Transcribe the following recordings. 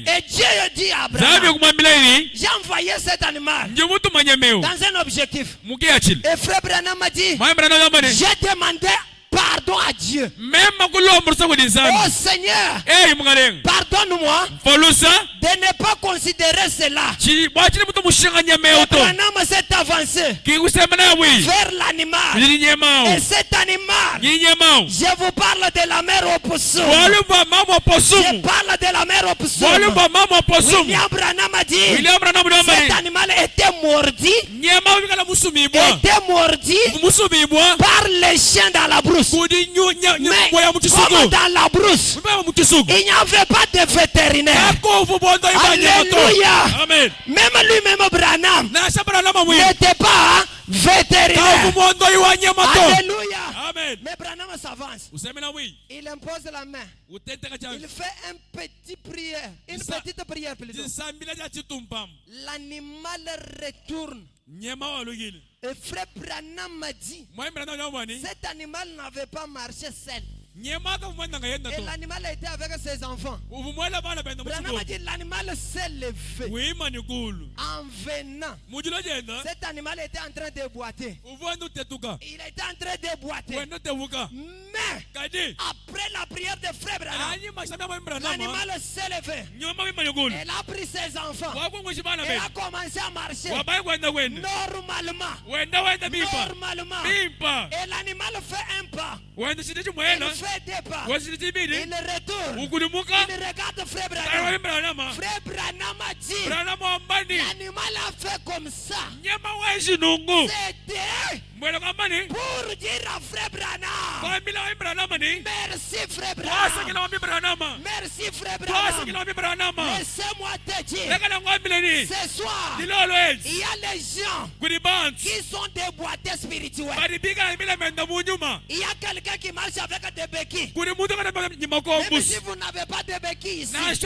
Et Dieu dit à Abraham, j'ai envoyé cet animal dans un objectif. Et frère Branham m'a dit, j'ai demandé pardon à Dieu. Oh Seigneur, pardonne-moi de ne pas considérer cela. Et Branham s'est avancé vers l'animal. Et cet animal, je vous parle de la mère opossum. Je parle de la mère opossum. William Branham a dit, cet animal était mordi par les chiens dans la brousse. Mais comme dans la brousse, il n'y avait pas de vétérinaire. Alléluia. Même lui-même Branham n'était pas vétérinaire. Alléluia. Mais Branham s'avance. Il impose la main. Il fait une petite prière. Une petite prière plutôt. L'animal retourne. Et frère Branham m'a dit, cet animal n'avait pas marché seul. Et l'animal était avec ses enfants. Branham a dit, l'animal s'est levé. En venant, cet animal était en train de boiter. Il était en train de boiter. Mais après la prière de frère Branham, l'animal s'est levé. Elle a pris ses enfants. Elle a commencé à marcher. Normalement. Et l'animal fait un pas. Il fait deux pas. Il retourne. Il regarde frère Branham. Frère Branham a dit, l'animal a fait comme ça. C'était pour dire à frère Branham, merci frère Branham. Merci frère Branham. Laissez-moi te dire, ce soir, il y a les gens qui sont déboîtés spirituels. Il y a quelqu'un qui marche avec des béquilles. Même si vous n'avez pas de béquilles ici, mais il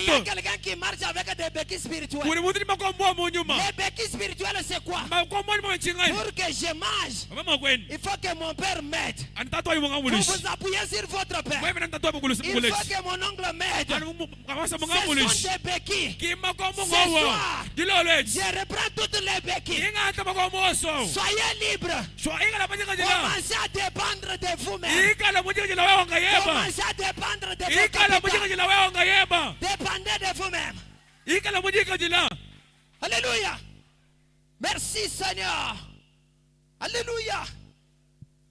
y a quelqu'un qui marche avec des béquilles spirituelles. Les béquilles spirituelles, c'est quoi? Pour que je mange, il faut que mon père m'aide. Vous vous appuyez sur votre père. Il faut que mon oncle m'aide. Ce sont des béquilles. Ce soir, je reprends toutes les béquilles. Soyez libres. Commencez à dépendre de vous-même. Commencez à dépendre de vous-même. Dépendez de vous-même. Alléluia. Merci Seigneur. Alléluia.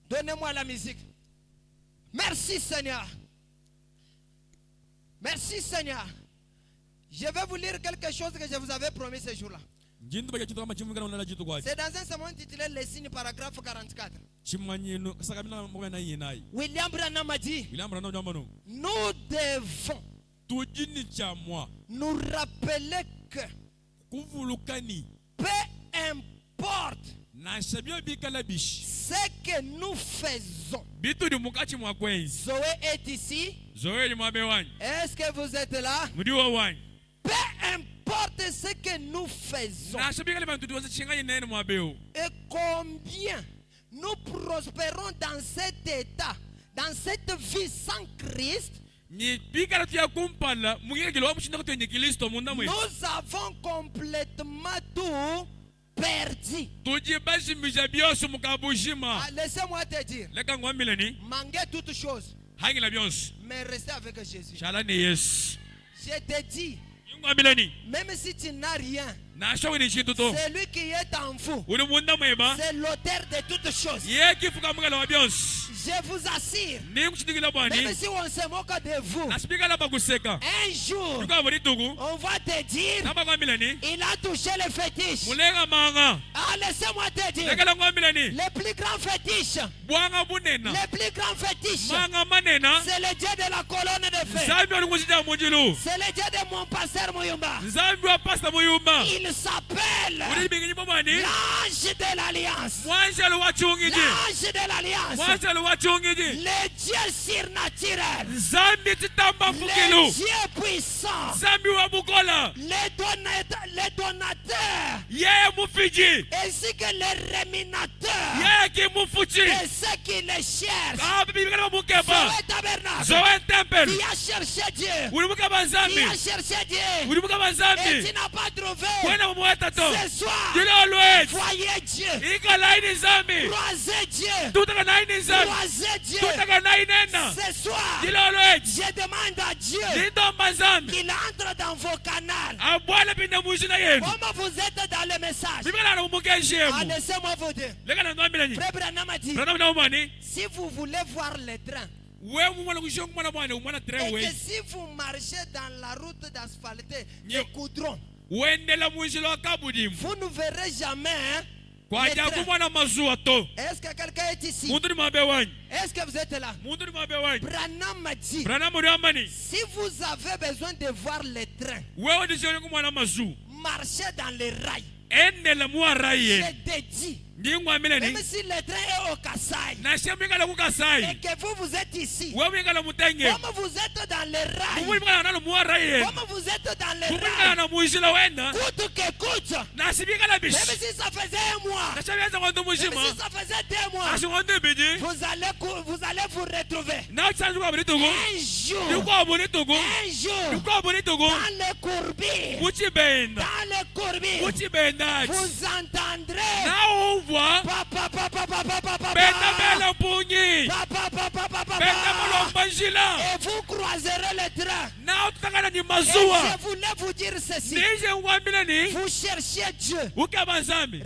Donnez-moi la musique. Merci Seigneur. Merci Seigneur. Je vais vous lire quelque chose que je vous avais promis ce jour-là. C'est dans un sermon intitulé Les signes, paragraphe 44. William Branham a dit, nous devons nous rappeler que peu importe ce que nous faisons. Zoé est ici. Est-ce que vous êtes là? Peu importe ce que nous faisons et combien nous prospérons dans cet état, dans cette vie sans Christ, nous avons complètement tout perdu. Laissez-moi te dire, manquez toutes choses, mais restez avec Jésus. Je te dis, même si tu n'as rien, c'est lui qui est en vous. C'est l'auteur de toutes choses. Je vous assure, même si on se moque de vous, un jour, on va te dire, il a touché le fétiche. Ah, laissez-moi te dire, le plus grand fétiche, c'est le Dieu de la colonne de fait. C'est le Dieu de mon pasteur Mouyumba. Il s'appelle l'ange de l'alliance. L'ange de l'alliance. Le Dieu surnaturel. Le Dieu puissant. Le donateur. Ainsi que le réminateur. Et ceux qui le cherchent. Zoé Temple. Qui a cherché Dieu. Qui a cherché Dieu. Et tu n'as pas trouvé. Ce soir. Voyez Dieu. Croisez Dieu. Croisez Dieu. Ce soir. Je demande à Dieu qu'il entre dans vos canaux. Comment vous êtes dans le message? Laissez-moi vous dire. Frère Branham a dit, si vous voulez voir les trains, et que si vous marchez dans la route d'asphaltée, le goudron, vous ne verrez jamais. Est-ce que quelqu'un est ici? Est-ce que vous êtes là? Branham m'a dit, si vous avez besoin de voir les trains, marchez dans les rails. Je te dis, même si le train est au Kassai, et que vous êtes ici, comme vous êtes dans les rails, comme vous êtes dans les rails, coûte que coûte, même si ça faisait un mois, même si ça faisait 2 mois, vous allez vous retrouver un jour dans le courbier, vous entendrez et vous croiserez le train. Et je voulais vous dire ceci. Vous cherchez Dieu.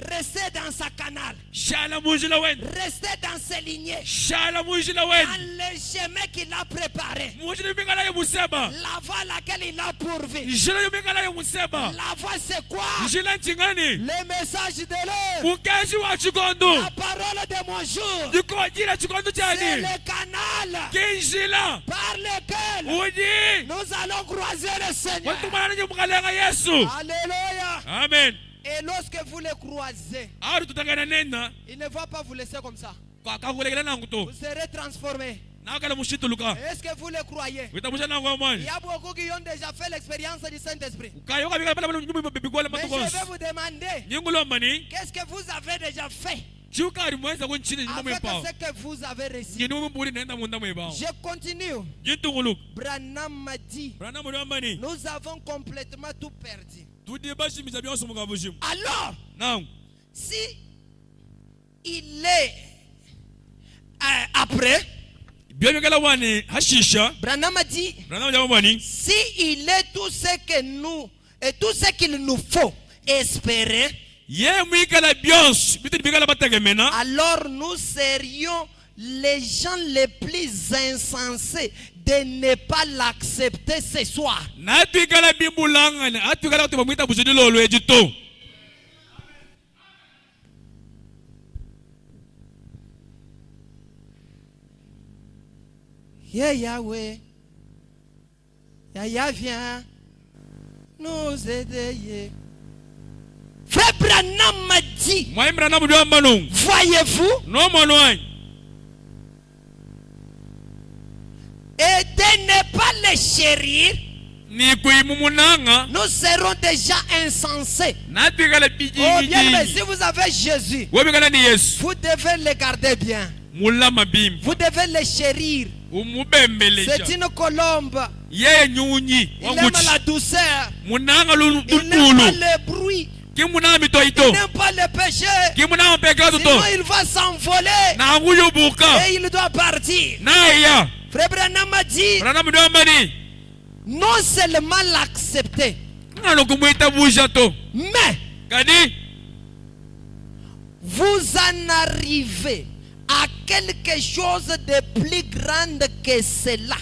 Restez dans sa canal. Restez dans ses lignées. Dans le chemin qu'il a préparé. La voie laquelle il a pourvu. La voie c'est quoi? Le message de l'heure. La parole de mon jour. C'est le canal par lequel nous allons croiser le Seigneur. Alléluia. Amen. Et lorsque vous le croisez, il ne va pas vous laisser comme ça. Vous serez transformés. Est-ce que vous le croyez? Il y a beaucoup qui ont déjà fait l'expérience du Saint-Esprit. Mais je vais vous demander, qu'est-ce que vous avez déjà fait avec ce que vous avez reçu? Je continue. Branham m'a dit, nous avons complètement tout perdu. Alors, si il est après, Branham a dit, si il est tout ce que nous et tout ce qu'il nous faut espérer, alors nous serions les gens les plus insensés de ne pas l'accepter ce soir. Yahweh, Yahya vient nous aider. Frère Branham m'a dit, voyez-vous, et de ne pas les chérir, nous serons déjà insensés. Oh bien, mais si vous avez Jésus, vous devez le garder bien. Vous devez le chérir. C'est une colombe. Il aime la douceur. Il n'aime pas le bruit. Il n'aime pas le péché. Sinon il va s'envoler. Et il doit partir. Frère Branham a dit, non seulement l'accepter, mais vous en arrivez à quelque chose de plus grand que cela.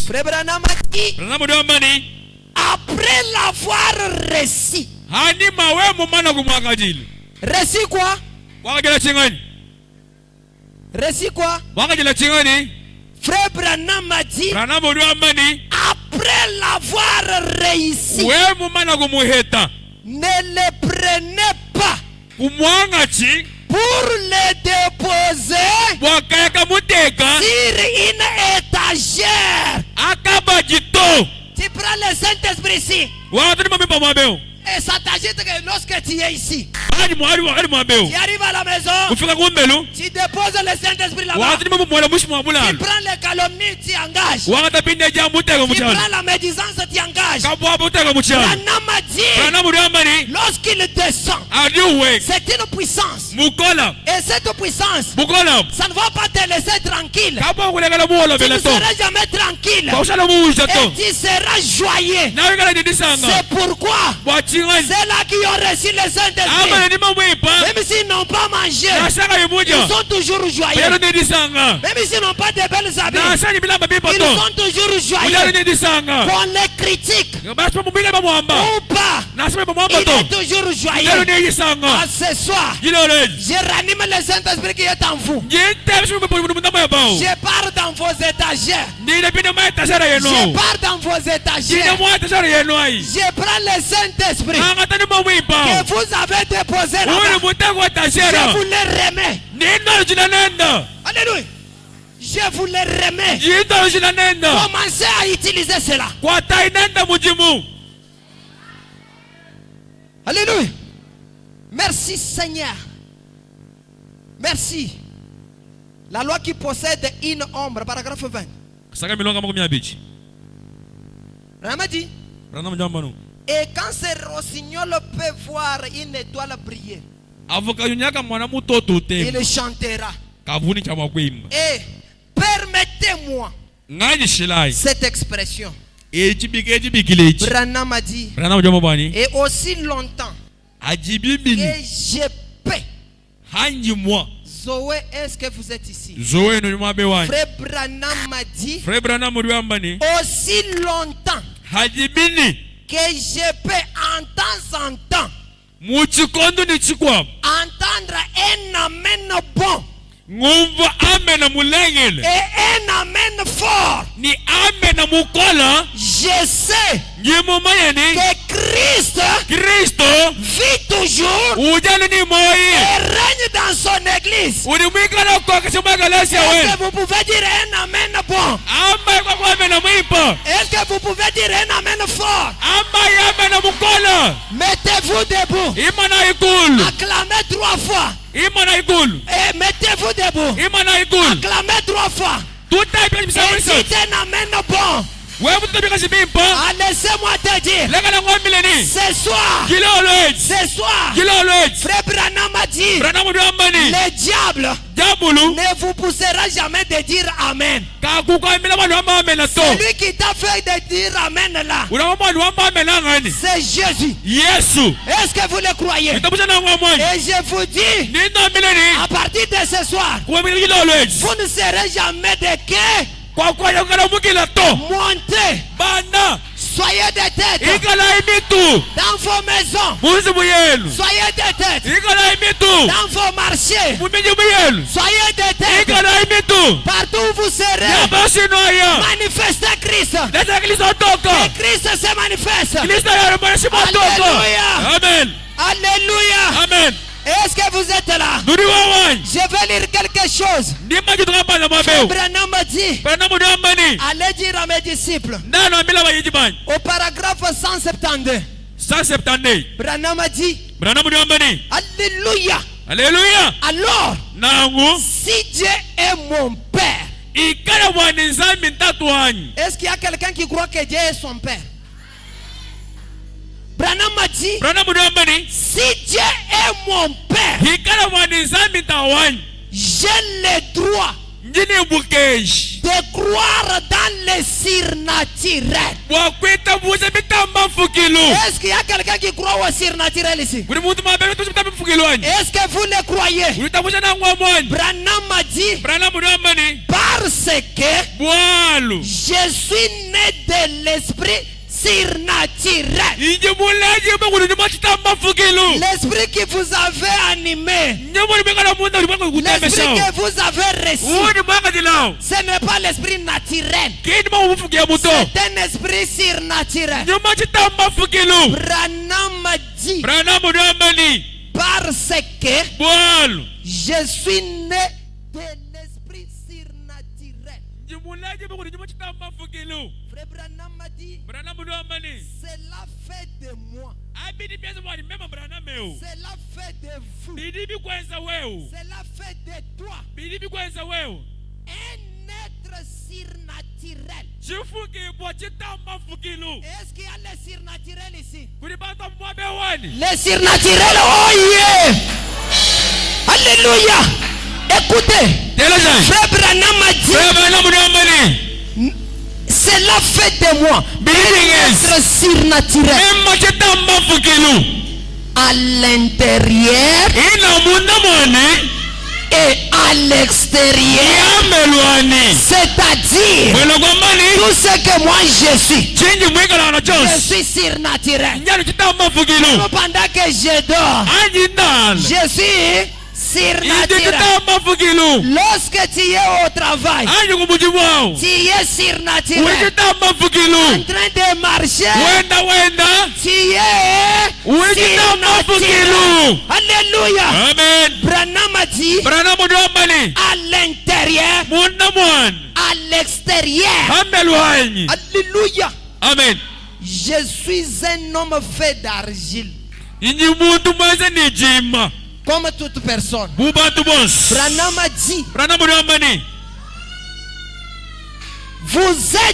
Frère Branham a dit, après l'avoir reçu. Reçu quoi? Récit quoi? Frère Branham a dit, après l'avoir réussi, ne le prenez pas pour le déposer sur une étagère. Tu prends le Saint-Esprit ici. Et ça t'agite que lorsque tu es ici, tu arrives à la maison, tu déposes le Saint-Esprit là-bas, tu prends les calomnies, tu engages, tu prends la médisance, tu engages. Branham a dit, lorsqu'il descend, c'est une puissance. Et cette puissance, ça ne va pas te laisser tranquille. Tu ne seras jamais tranquille. Et tu seras joyeux. C'est pourquoi ceux-là qui ont reçu le Saint-Esprit, même s'ils n'ont pas mangé, ils sont toujours joyeux. Même s'ils n'ont pas de belles habits, ils sont toujours joyeux. Qu'on les critique ou pas, il est toujours joyeux. À ce soir, je ranime le Saint-Esprit qui est en vous. Je pars dans vos étagères. Je pars dans vos étagères. Je prends le Saint-Esprit que vous avez déposé là-bas. Je vous le remets. Alléluia. Je vous le remets. Commencez à utiliser cela. Alléluia. Merci Seigneur. Merci. La loi qui possède une ombre, paragraphe 20. Branham dit, et quand ce rossignol peut voir une étoile briller, il chantera. Et permettez-moi cette expression. Branham a dit, et aussi longtemps que je paie. Zoé, est-ce que vous êtes ici? Frère Branham a dit, aussi longtemps que je peux en temps en temps entendre un amen bon et un amen fort. Je sais que Christ vit toujours et règne dans son église. Est-ce que vous pouvez dire un amen bon? Est-ce que vous pouvez dire un amen fort? Mettez-vous debout. Acclamez 3 fois. Et mettez-vous debout. Acclamez 3 fois. Et dites un amen bon. Laissez-moi te dire, ce soir, Frère Branham a dit, le diable ne vous poussera jamais de dire Amen. Celui qui t'a fait de dire Amen là, c'est Jésus. Est-ce que vous le croyez? Et je vous dis, à partir de ce soir, vous ne serez jamais de quai. Montez. Soyez des têtes dans vos maisons. Soyez des têtes dans vos marchés. Soyez des têtes partout où vous serez. Manifestez Christ. Et Christ se manifeste. Alléluia. Amen. Alléluia. Amen. Est-ce que vous êtes là? Je vais lire quelque chose. Branham a dit, allez dire à mes disciples, au paragraphe 172, Branham a dit, Alléluia. Alléluia. Alors, si Dieu est mon Père, est-ce qu'il y a quelqu'un qui croit que Dieu est son Père? Branham a dit, si Dieu est mon Père, j'ai le droit de croire dans le surnaturel. Est-ce qu'il y a quelqu'un qui croit au surnaturel ici? Est-ce que vous le croyez? Branham a dit, parce que je suis né de l'esprit surnaturel. L'esprit qui vous avait animé, l'esprit que vous avez reçu, ce n'est pas l'esprit naturel, c'est un esprit surnaturel. Branham dit, parce que je suis né de l'esprit surnaturel. Frère Branham a dit, cela fait de moi, cela fait de vous, cela fait de toi un être surnaturel. Est-ce qu'il y a le surnaturel ici? Le surnaturel, oh yeah! Alléluia! Écoutez, Frère Branham a dit, cela fait de moi un être surnaturel à l'intérieur et à l'extérieur, c'est-à-dire tout ce que moi je suis surnaturel. Pendant que je dors, je suis surnaturel. Lorsque tu es au travail, tu es surnaturel. En train de marcher, tu es surnaturel. Alléluia. Amen. Branham a dit, à l'intérieur, à l'extérieur. Alléluia. Amen. Je suis un homme fait d'argile, comme toute personne. Branham a dit, vous